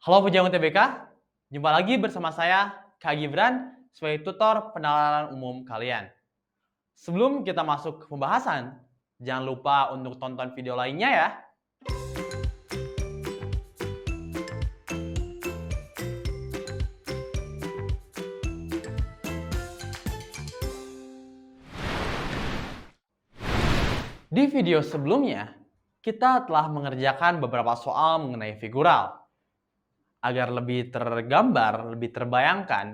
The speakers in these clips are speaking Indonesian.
Halo pejuang UTBK, jumpa lagi bersama saya, Kak Gibran, sebagai tutor penalaran umum kalian. Sebelum kita masuk ke pembahasan, jangan lupa untuk tonton video lainnya ya. Di video sebelumnya, kita telah mengerjakan beberapa soal mengenai figural. Agar lebih tergambar, lebih terbayangkan,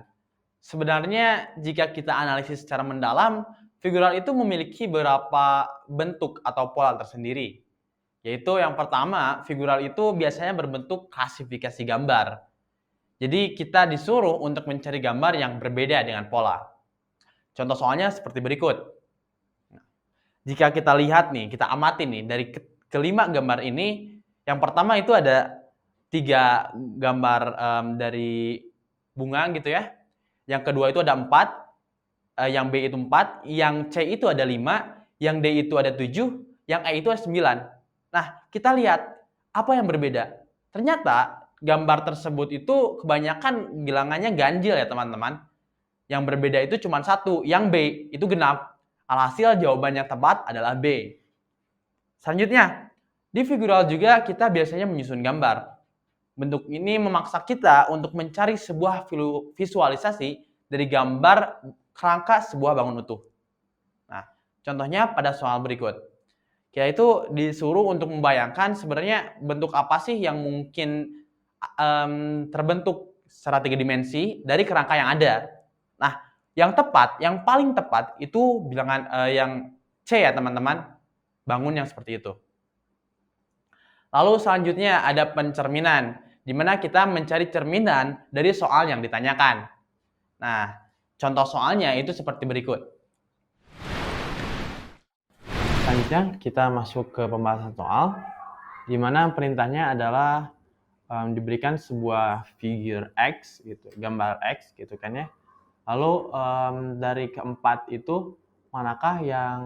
sebenarnya jika kita analisis secara mendalam, figural itu memiliki beberapa bentuk atau pola tersendiri. Yaitu yang pertama, figural itu biasanya berbentuk klasifikasi gambar. Jadi kita disuruh untuk mencari gambar yang berbeda dengan pola. Contoh soalnya seperti berikut. Jika kita lihat nih, kita amati nih, dari kelima gambar ini, yang pertama itu ada 3 gambar dari bunga gitu ya. Yang kedua itu ada 4, yang B itu 4, yang C itu ada 5, yang D itu ada 7, yang E itu ada 9. Nah, kita lihat apa yang berbeda. Ternyata gambar tersebut itu kebanyakan bilangannya ganjil ya teman-teman. Yang berbeda itu cuma satu, yang B itu genap. Alhasil jawaban yang tepat adalah B. Selanjutnya, di figural juga kita biasanya menyusun gambar. Bentuk ini memaksa kita untuk mencari sebuah visualisasi dari gambar kerangka sebuah bangun utuh. Nah, contohnya pada soal berikut. Kita itu disuruh untuk membayangkan sebenarnya bentuk apa sih yang mungkin terbentuk secara 3 dimensi dari kerangka yang ada. Nah, yang tepat, yang paling tepat itu bilangan yang C ya teman-teman, bangun yang seperti itu. Lalu selanjutnya ada pencerminan, di mana kita mencari cerminan dari soal yang ditanyakan. Nah, contoh soalnya itu seperti berikut. Selanjutnya kita masuk ke pembahasan soal, di mana perintahnya adalah diberikan sebuah figure X, gitu, gambar X, gitu kan ya. Lalu dari keempat itu manakah yang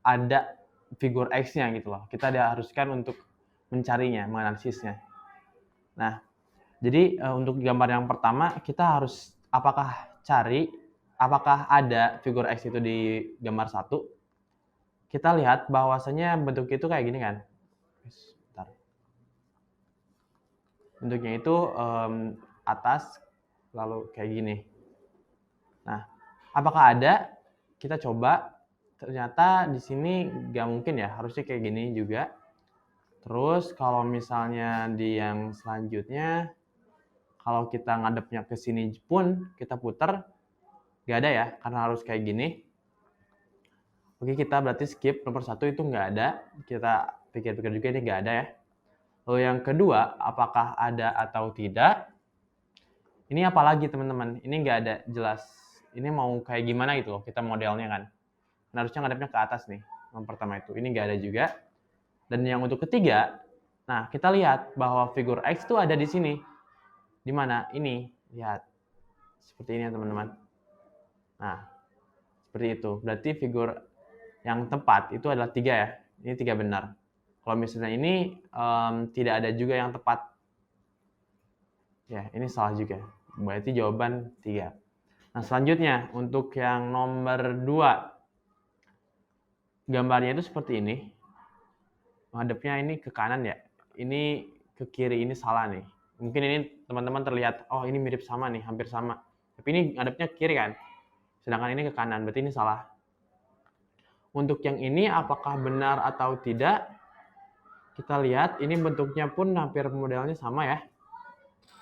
ada figur X-nya gitu loh. Kita diharuskan untuk mencarinya, menganalisisnya. Nah, jadi untuk gambar yang pertama kita harus apakah ada figur X itu di gambar 1. Kita lihat bahwasanya bentuk itu kayak gini kan. Bentar. Bentuknya itu atas lalu kayak gini. Nah, apakah ada? Kita coba. Ternyata di sini nggak mungkin ya, harusnya kayak gini juga. Terus kalau misalnya di yang selanjutnya, kalau kita ngadepnya ke sini pun kita putar, nggak ada ya, karena harus kayak gini. Oke, kita berarti skip nomor 1 itu nggak ada. Kita pikir-pikir juga ini nggak ada ya. Lalu yang kedua, apakah ada atau tidak? Ini apa lagi teman-teman? Ini nggak ada jelas. Ini mau kayak gimana gitu loh, kita modelnya kan. Nah, harusnya ngadepnya ke atas nih, yang pertama itu. Ini nggak ada juga. Dan yang untuk ketiga, nah kita lihat bahwa figur X itu ada di sini. Di mana? Ini, lihat. Seperti ini ya teman-teman. Nah, seperti itu. Berarti figur yang tepat itu adalah 3 ya. Ini 3 benar. Kalau misalnya ini tidak ada juga yang tepat. Ya, ini salah juga. Berarti jawaban 3. Nah, selanjutnya untuk yang nomor 2. Gambarnya itu seperti ini. Menghadapnya ini ke kanan ya. Ini ke kiri, ini salah nih. Mungkin ini teman-teman terlihat, oh ini mirip sama nih, hampir sama. Tapi ini ngadepnya ke kiri kan. Sedangkan ini ke kanan, berarti ini salah. Untuk yang ini apakah benar atau tidak? Kita lihat, ini bentuknya pun hampir modelnya sama ya.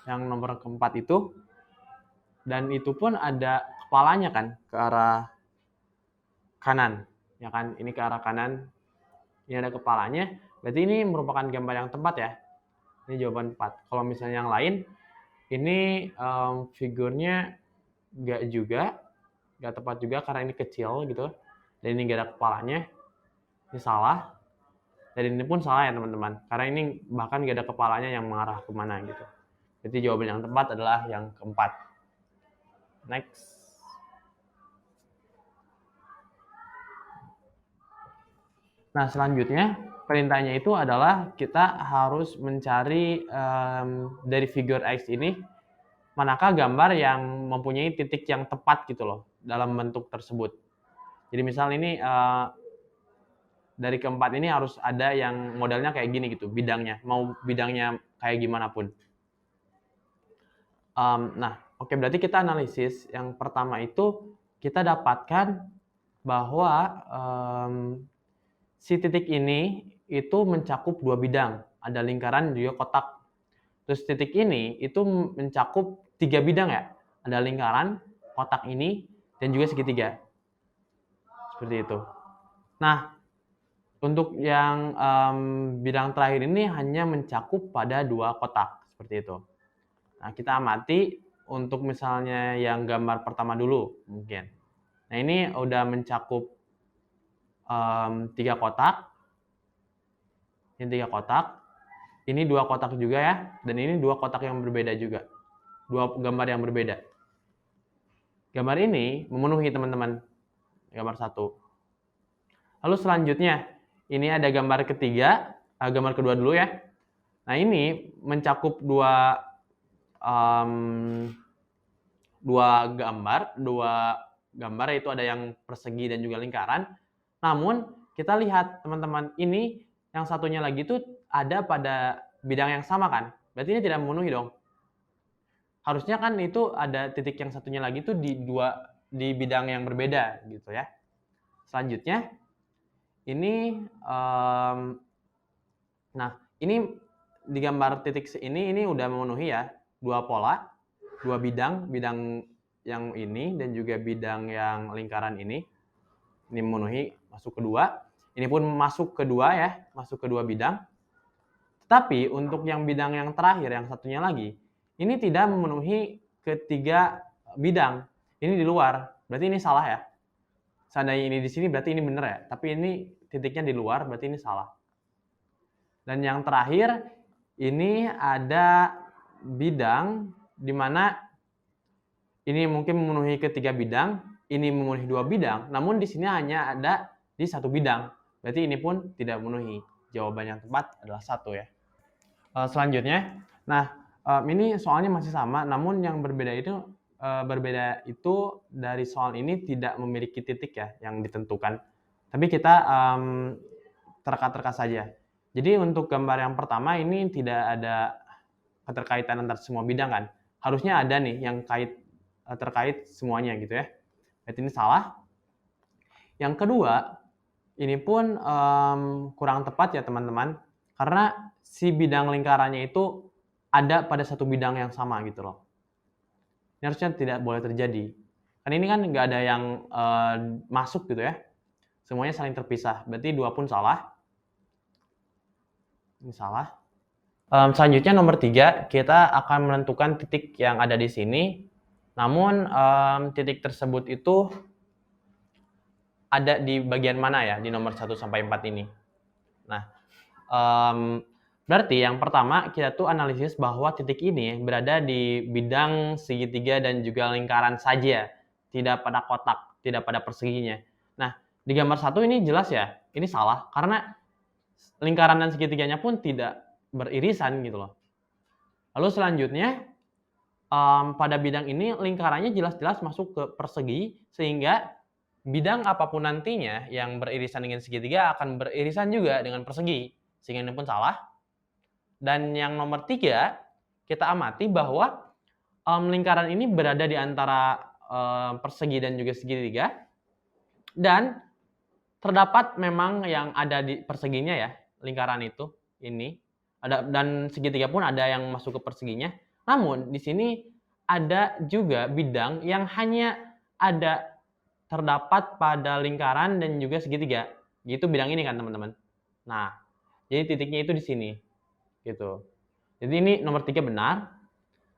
Yang nomor keempat itu. Dan itu pun ada kepalanya kan, ke arah kanan. Ya kan, ini ke arah kanan. Ini ada kepalanya. Berarti ini merupakan gambar yang tepat ya. Ini jawaban tepat. Kalau misalnya yang lain, ini figurnya nggak tepat juga karena ini kecil gitu. Dan ini nggak ada kepalanya. Ini salah. Dan ini pun salah ya teman-teman. Karena ini bahkan nggak ada kepalanya yang mengarah kemana gitu. Jadi jawaban yang tepat adalah yang keempat. Next. Nah selanjutnya perintahnya itu adalah kita harus mencari dari figur X ini manakah gambar yang mempunyai titik yang tepat gitu loh dalam bentuk tersebut. Jadi misal ini dari keempat ini harus ada yang modelnya kayak gini gitu, bidangnya, mau bidangnya kayak gimana pun. Nah, oke, berarti kita analisis. Yang pertama itu kita dapatkan bahwa si titik ini itu mencakup dua bidang, ada lingkaran dan juga kotak. Terus titik ini itu mencakup 3 bidang ya, ada lingkaran, kotak ini, dan juga segitiga. Seperti itu. Nah, untuk yang bidang terakhir ini hanya mencakup pada 2 kotak, seperti itu. Nah, kita amati untuk misalnya yang gambar pertama dulu mungkin. Nah, ini udah mencakup 3 kotak. Ini 3 kotak. Ini 2 kotak juga ya, dan ini 2 kotak yang berbeda juga. 2 gambar yang berbeda. Gambar ini memenuhi teman-teman. Gambar 1. Lalu selanjutnya, ini ada gambar ketiga, gambar kedua dulu ya. Nah, ini mencakup dua gambar yaitu ada yang persegi dan juga lingkaran. Namun kita lihat teman-teman, ini yang satunya lagi itu ada pada bidang yang sama kan? Berarti ini tidak memenuhi dong. Harusnya kan itu ada titik yang satunya lagi itu di bidang yang berbeda gitu ya. Selanjutnya ini nah, ini di gambar titik ini udah memenuhi ya, 2 pola, 2 bidang yang ini dan juga bidang yang lingkaran ini. Ini memenuhi, masuk kedua. Ini pun masuk kedua ya, masuk kedua bidang. Tetapi untuk yang bidang yang terakhir, yang satunya lagi, ini tidak memenuhi ketiga bidang. Ini di luar, berarti ini salah ya. Seandainya ini di sini berarti ini benar ya, tapi ini titiknya di luar, berarti ini salah. Dan yang terakhir, ini ada bidang di mana ini mungkin memenuhi ketiga bidang, ini memenuhi 2 bidang, namun di sini hanya ada di 1 bidang. Berarti ini pun tidak memenuhi. Jawaban yang tepat adalah 1 ya. Selanjutnya, nah ini soalnya masih sama, namun yang berbeda itu dari soal ini tidak memiliki titik ya yang ditentukan. Tapi kita terka-terka saja. Jadi untuk gambar yang pertama ini tidak ada keterkaitan antar semua bidang kan. Harusnya ada nih yang terkait semuanya gitu ya. Berarti ini salah. Yang kedua, ini pun kurang tepat ya teman-teman. Karena si bidang lingkarannya itu ada pada satu bidang yang sama gitu loh. Ini harusnya tidak boleh terjadi. Kan ini kan nggak ada yang masuk gitu ya. Semuanya saling terpisah. Berarti 2 pun salah. Ini salah. Selanjutnya nomor 3, kita akan menentukan titik yang ada di sini. Namun titik tersebut itu ada di bagian mana ya di nomor 1 sampai 4 ini. Nah, berarti yang pertama kita tuh analisis bahwa titik ini berada di bidang segitiga dan juga lingkaran saja, tidak pada kotak, tidak pada perseginya. Nah, di gambar 1 ini jelas ya, ini salah karena lingkaran dan segitiganya pun tidak beririsan gitu loh. Lalu selanjutnya pada bidang ini lingkarannya jelas-jelas masuk ke persegi, sehingga bidang apapun nantinya yang beririsan dengan segitiga akan beririsan juga dengan persegi, sehingga ini pun salah. Dan yang nomor 3, kita amati bahwa lingkaran ini berada di antara persegi dan juga segitiga, dan terdapat memang yang ada di perseginya ya, lingkaran itu ini ada, dan segitiga pun ada yang masuk ke perseginya. Namun di sini ada juga bidang yang hanya ada terdapat pada lingkaran dan juga segitiga. Gitu bidang ini kan teman-teman. Nah, jadi titiknya itu di sini. Gitu. Jadi ini nomor 3 benar.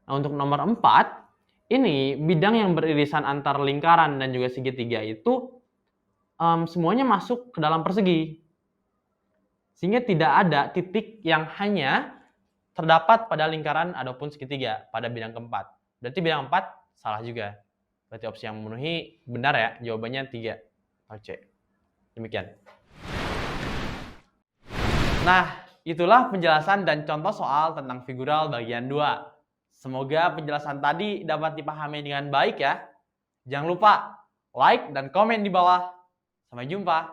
Nah, untuk nomor 4, ini bidang yang beririsan antar lingkaran dan juga segitiga itu semuanya masuk ke dalam persegi. Sehingga tidak ada titik yang hanya terdapat pada lingkaran ataupun segitiga pada bidang keempat. Berarti bidang 4 salah juga. Berarti opsi yang memenuhi benar ya, jawabannya 3 atau C. Demikian. Nah, itulah penjelasan dan contoh soal tentang figural bagian 2. Semoga penjelasan tadi dapat dipahami dengan baik ya. Jangan lupa like dan komen di bawah. Sampai jumpa.